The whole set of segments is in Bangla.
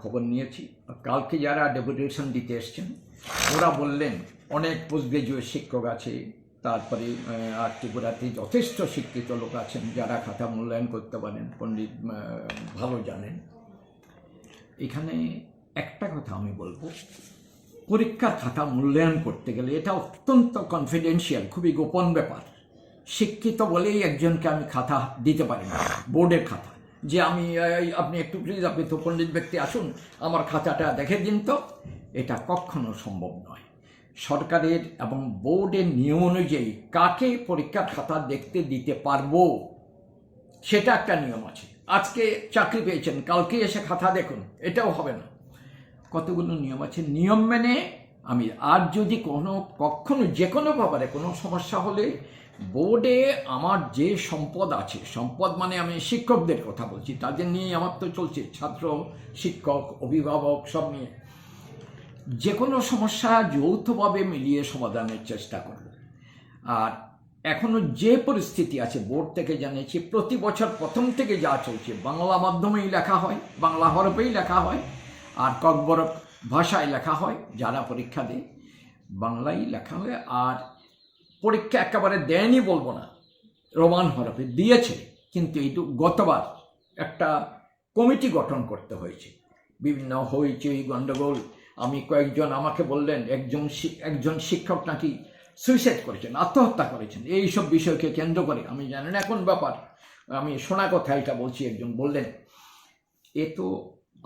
খবর নিয়েছি। কালকে যারা ডেপুটেশন দিতে এসছেন ওরা বললেন অনেক পোস্ট গ্রাজুয়েট শিক্ষক আছে, তারপরে আর ত্রিপুরাতে যথেষ্ট শিক্ষিত লোক আছেন যারা খাতা মূল্যায়ন করতে পারেন, পণ্ডিত ভালো জানেন। এখানে একটা কথা আমি বলবো, পরীক্ষার খাতা মূল্যায়ন করতে গেলে এটা অত্যন্ত কনফিডেন্সিয়াল, খুবই গোপন ব্যাপার। শিক্ষিত বলেই একজনকে আমি খাতা দিতে পারি না, বোর্ডের খাতা, যে আমি আপনি একটু প্লিজ, আপনি তো পণ্ডিত ব্যক্তি আসুন আমার খাতাটা দেখে দিন তো, এটা কখনো সম্ভব নয়। সরকারের এবং বোর্ডের নিয়ম অনুযায়ী কাকে পরীক্ষার খাতা দেখতে দিতে পারবো সেটা একটা নিয়ম আছে। আজকে চাকরি পেয়েছেন, কালকে এসে খাতা দেখুন, এটাও হবে না। কতগুলো নিয়ম আছে, নিয়ম মেনে আমি, আর যদি কখনো যে কোনো ব্যাপারে কোনো সমস্যা হলে বোর্ডে আমার যে সম্পদ আছে, সম্পদ মানে আমি শিক্ষকদের কথা বলছি, তাদের নিয়ে আমার তো চলছে, ছাত্র শিক্ষক অভিভাবক সব নিয়ে, যে কোনো সমস্যা যৌথভাবে মিলিয়ে সমাধানের চেষ্টা করব। আর এখনো যে পরিস্থিতি আছে বোর্ড থেকে জানিয়েছি, প্রতি বছর প্রথম থেকে যা চলছে বাংলা মাধ্যমেই লেখা হয়, বাংলা হরফেই লেখা হয়, আর ককবরক ভাষায় লেখা হয়, যারা পরীক্ষা দেয় বাংলায় লেখা হয়। আর পরীক্ষা একেবারে দেয়নি বলবো না, রোমান হরফে দিয়েছে, কিন্তু এইটু গতবার একটা কমিটি গঠন করতে হয়েছে, বিভিন্ন হইচই গণ্ডগোল। আমি কয়েকজন আমাকে বললেন একজন শিক্ষক নাকি সুইসাইড করেছেন, আত্মহত্যা করেছেন, এইসব বিষয়কে কেন্দ্র করে। আমি জানি না এখন ব্যাপার, আমি শোনা কথা এটা বলছি। একজন বললেন এ তো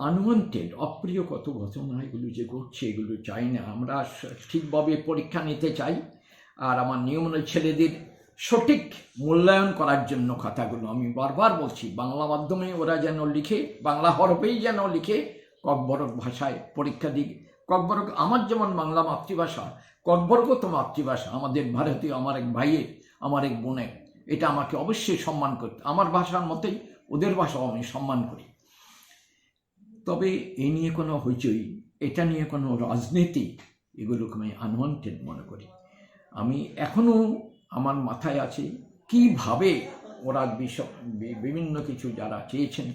আনওয়ান্টেড, অপ্রিয় কত ঘটনা এগুলো যে ঘটছে, এগুলো চাই না, আমরা ঠিকভাবে পরীক্ষা নিতে চাই। আর আমার নিয়ম ছেলেদের সঠিক মূল্যায়ন করার জন্য খাতাগুলো আমি বারবার বলছি বাংলা মাধ্যমে ওরা যেন লিখে, বাংলা হরফেই যেন লিখে, ককবরক ভাষায় পরীক্ষা দিক। ককবরক আমার যেমন বাংলা মাতৃভাষা, ককবরকও তো মাতৃভাষা আমাদের ভারতীয়, আমার এক ভাইয়ের, আমার এক বোনের, এটা আমাকে অবশ্যই সম্মান করতে, আমার ভাষার মতোই ওদের ভাষাও আমি সম্মান করি। তবে এই নিয়ে কোনো হইচই, এটা নিয়ে কোনো রাজনীতি, এগুলোকে আমি আনওয়ান্টেড মনে করি। আমি এখনও আমার মাথায় আছে কিভাবে ওরা বিভিন্ন কিছু যারা চেয়েছেন,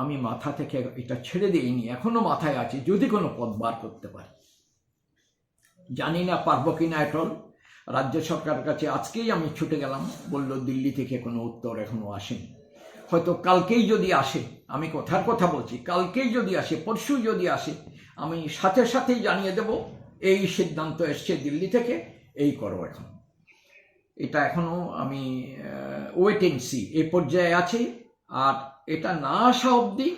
আমি মাথা থেকে এটা ছেড়ে দিইনি, এখনও মাথায় আছে, যদি কোনো পদ বার করতে পারি। জানি না পারবো কিনা। এখন রাজ্য সরকারের কাছে আজকেই আমি ছুটে গেলাম, বললো দিল্লি থেকে কোনো উত্তর এখনো আসেনি, হয়তো কালকেই যদি আসে, আমি কথার কথা বলছি, কালকেই যদি আসে, পরশু যদি আসে, আমি সাথে সাথেই জানিয়ে দেব এই সিদ্ধান্ত এসছে দিল্লি থেকে, এই করো। এখন এটা এখনো আমি ওয়েট এন্ড সি এই পর্যায়ে আছি। আর এটা না আসা অবধি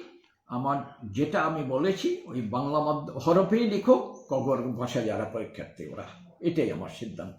আমার যেটা আমি বলেছি, ওই বাংলা হরফেই লিখো, ককবরক ভাষা যারা পরীক্ষার্থী ওরা, এটাই আমার সিদ্ধান্ত।